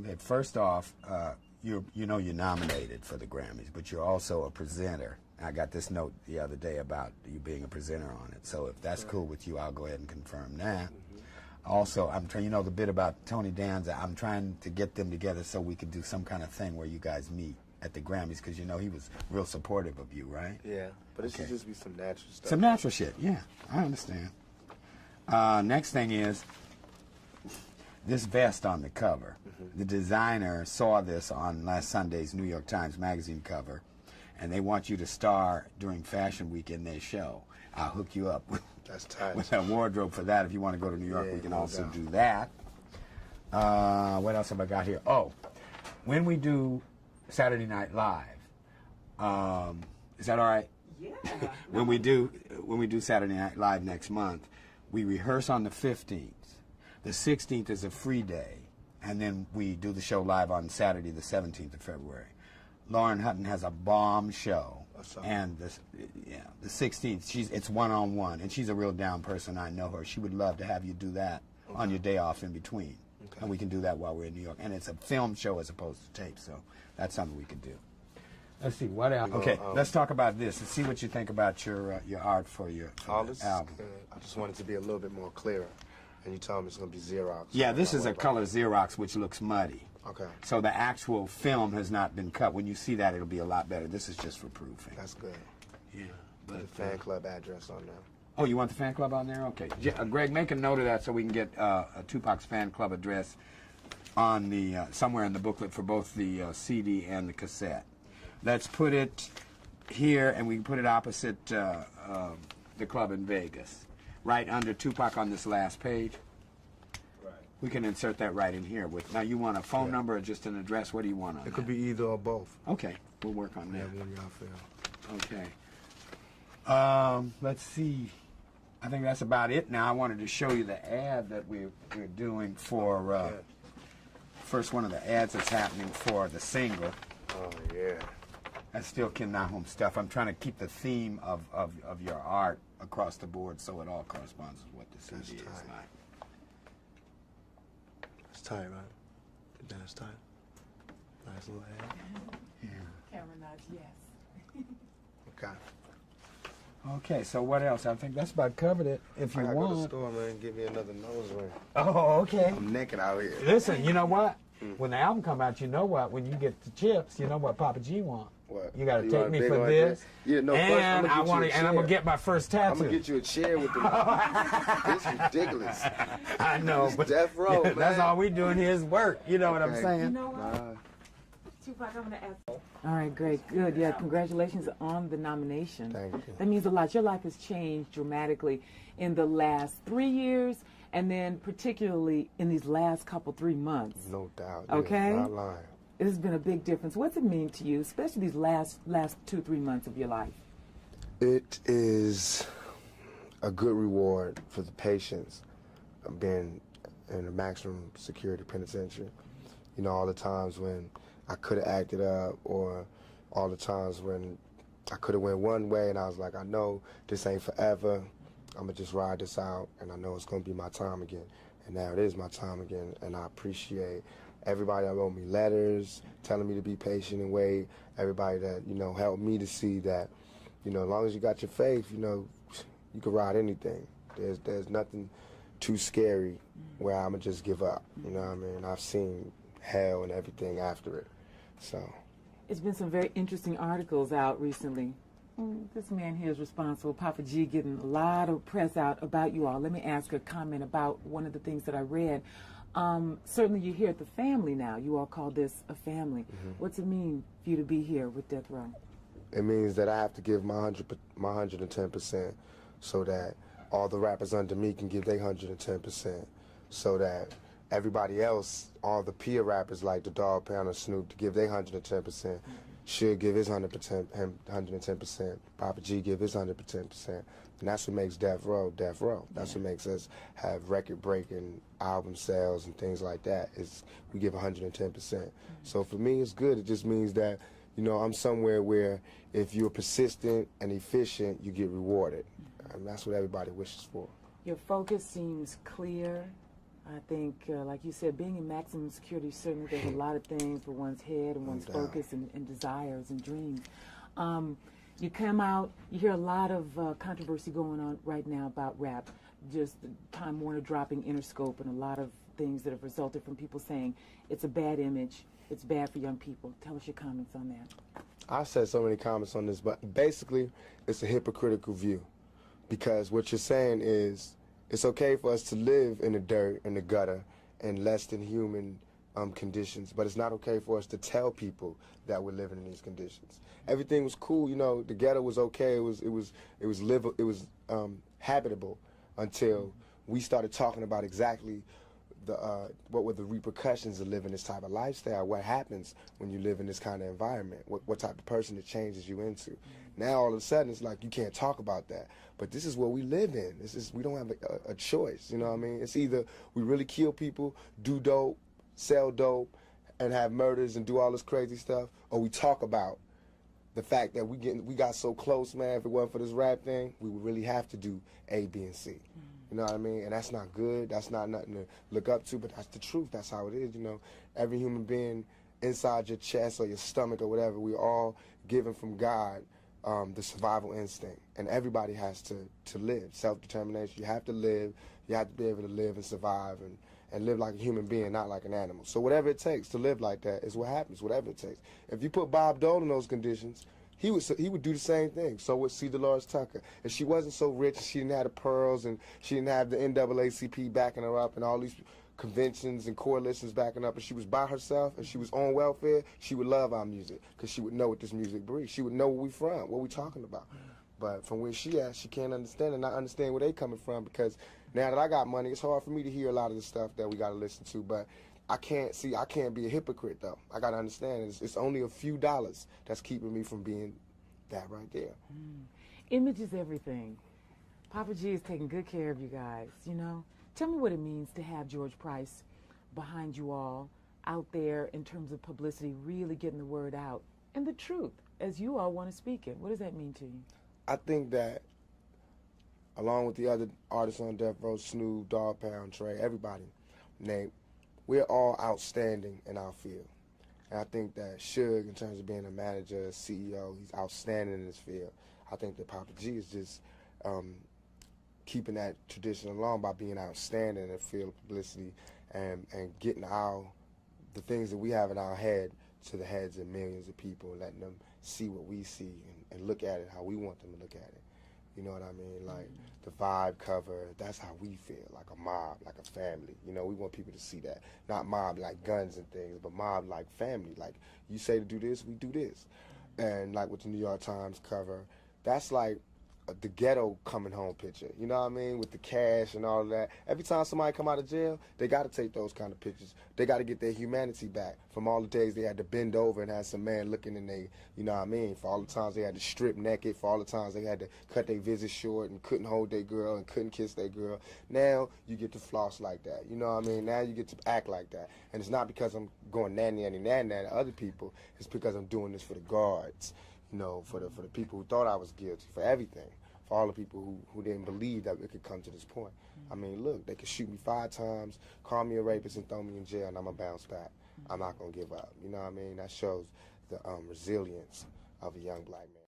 Okay, first off, you know you're nominated for the Grammys, but you're also a presenter. I got this note the other day about you being a presenter on it. So if that's cool with you, I'll go ahead and confirm that. Also, I'm trying, you know, the bit about Tony Danza, I'm trying to get them together so we could do some kind of thing where you guys meet at the Grammys, because you know he was real supportive of you, right? Yeah, but it should just be some natural stuff. Some natural shit, yeah, I understand. Next thing is this vest on the cover. The designer saw this on last Sunday's New York Times Magazine cover, and they want you to star during Fashion Week in their show. I'll hook you up with, That's tight. with a wardrobe for that. If you want to go to New York, Yeah, we can no also doubt. do that. What else have I got here? Oh, when we do Saturday Night Live, is that all right? Yeah. when we do Saturday Night Live next month, we rehearse on the 15th. The 16th is a free day, and then we do the show live on Saturday, the 17th of February. Lauren Hutton has a bomb show, and the 16th, it's one-on-one, and she's a real down person. I know her. She would love to have you do that on your day off in between, and we can do that while we're in New York. And it's a film show as opposed to tape, so that's something we could do. Let's see, what else? Okay, let's talk about this and see what you think about your art for your All this album. is good. I just want it to be a little bit more clearer. And you told me it's going to be Xerox. Yeah, this is a color Xerox, which looks muddy. Okay. So the actual film has not been cut. When you see that, it'll be a lot better. This is just for proofing. That's good. Yeah. Put the fan club address on there. Oh, you want the fan club on there? Okay. Greg, make a note of that so we can get Tupac's fan club address on the somewhere in the booklet for both the CD and the cassette. Let's put it here, and we can put it opposite the club in Vegas, right under Tupac on this last page. Right. We can insert that right in here. Now, you want a phone number or just an address? What do you want on It could be either or both. Okay, we'll work on that. Yeah, one y'all feel. Okay. Let's see. I think that's about it now. I wanted to show you the ad that we're doing for, first one of the ads that's happening for the single. Oh, yeah. That's still Ken Nahum stuff. I'm trying to keep the theme of your art across the board so it all corresponds with what the CD is like. It's tight, right? That's tight. Nice little ad. Yeah. Camera nods yes. Okay. Okay, so what else? I think that's about covered it. If you I gotta want. go to the store, man, and get me another nose ring. Oh, okay. I'm naked out here. Listen, you know what? When the album come out, you know what? When you get the chips, you know what Papa G want. What? You gotta You take want a me big for one this. like that? Yeah, no, first, And I'm gonna get my first tattoo. I'm gonna get you a chair with the. It's ridiculous. I know, It's but death row, man. that's all we doing here is work. You know what I'm Okay. saying? You know what? Tupac, I'm gonna ask. All right, great, good. Yeah, congratulations on the nomination. Thank you. That means a lot. Your life has changed dramatically in the last 3 years, and then particularly in these last 3 months. No doubt. Okay. Yeah, not lying. It has been a big difference. What's it mean to you, especially these last 2-3 months of your life? It is a good reward for the patients of being in a maximum security penitentiary. You know, all the times when I could have acted up, or all the times when I could have went one way and I was like, I know this ain't forever. I'm gonna just ride this out, and I know it's gonna be my time again. And now it is my time again, and I appreciate everybody that wrote me letters, telling me to be patient and wait. Everybody that, you know, helped me to see that, you know, as long as you got your faith, you know, you can ride anything. There's nothing too scary where I'm gonna just give up. You know what I mean? I've seen hell and everything after it. So It's been some very interesting articles out recently. This man here is responsible, Papa G, getting a lot of press out about you all. Let me ask a comment about one of the things that I read. Certainly you're here at the family now. You all call this a family. What's it mean for you to be here with Death Row? it means that I have to give my 110% so that all the rappers under me can give their 110%, so that everybody else, all the peer rappers like the Dogg Pound and Snoop, to give their 110%, should give his 110%, Papa G give his 110%, and that's what makes Death Row Death Row. That's what makes us have record-breaking album sales and things like that. Is we give 110%. So for me, it's good. It just means that, you know, I'm somewhere where if you're persistent and efficient, you get rewarded, and that's what everybody wishes for. Your focus seems clear. I think, like you said, being in maximum security, certainly there's a lot of things for one's head and one's focus and desires and dreams. You come out, you hear a lot of controversy going on right now about rap, just Time Warner dropping Interscope and a lot of things that have resulted from people saying it's a bad image, it's bad for young people. Tell us your comments on that. I said so many comments on this, but basically it's a hypocritical view, because what you're saying is it's okay for us to live in the dirt, in the gutter, in less than human conditions, but it's not okay for us to tell people that we're living in these conditions. Everything was cool, you know. The ghetto was okay. It was habitable until we started talking about exactly what were the repercussions of living this type of lifestyle. What happens when you live in this kind of environment? What type of person it changes you into? Now all of a sudden it's like you can't talk about that. But this is what we live in. We don't have a choice. You know what I mean? It's either we really kill people, do dope, sell dope, and have murders and do all this crazy stuff, or we talk about the fact that we got so close, man. If it wasn't for this rap thing, we would really have to do A, B, and C. You know what I mean? And that's not good. That's not nothing to look up to, but that's the truth. That's how it is, you know. Every human being inside your chest or your stomach or whatever, we all given from God the survival instinct. And everybody has to live. Self-determination. You have to live. You have to be able to live and survive and live like a human being, not like an animal. So whatever it takes to live like that is what happens, whatever it takes. If you put Bob Dole in those conditions, he would do the same thing. So would C. Dolores Tucker. If she wasn't so rich, she didn't have the pearls, and she didn't have the NAACP backing her up, and all these conventions and coalitions backing up, and she was by herself, and she was on welfare, she would love our music, because she would know what this music breeds. She would know where we from, what we talking about. But from where she at, she can't understand, and not understand where they coming from, because now that I got money, it's hard for me to hear a lot of the stuff that we got to listen to. But I can't be a hypocrite, though. I got to understand it's only a few dollars that's keeping me from being that right there. Image is everything. Papa G is taking good care of you guys, you know. Tell me what it means to have George Price behind you all, out there in terms of publicity, really getting the word out, and the truth, as you all want to speak it. What does that mean to you? I think that, along with the other artists on Death Row, Snoop, Dogg Pound, Trey, everybody, Nate, we're all outstanding in our field. And I think that Suge, in terms of being a manager, CEO, he's outstanding in his field. I think that Papa G is just keeping that tradition along by being outstanding in the field of publicity and getting the things that we have in our head to the heads of millions of people, and letting them see what we see and look at it how we want them to look at it. You know what I mean? Like the Vibe cover, that's how we feel, like a mob, like a family. You know, we want people to see that. Not mob like guns and things, but mob like family. Like, you say to do this, we do this. And like with the New York Times cover, that's like the ghetto coming home picture. You know what I mean? With the cash and all of that. Every time somebody come out of jail, they got to take those kind of pictures. They got to get their humanity back from all the days they had to bend over and have some man looking in they, you know what I mean? For all the times they had to strip naked, for all the times they had to cut their visit short and couldn't hold their girl and couldn't kiss their girl. Now you get to floss like that. You know what I mean? Now you get to act like that. And it's not because I'm going nanny to other people. It's because I'm doing this for the guards. You know, for the people who thought I was guilty, for everything, for all the people who didn't believe that it could come to this point. I mean, look, they could shoot me 5 times, call me a rapist, and throw me in jail, and I'm going to bounce back. I'm not going to give up. You know what I mean? That shows the resilience of a young black man.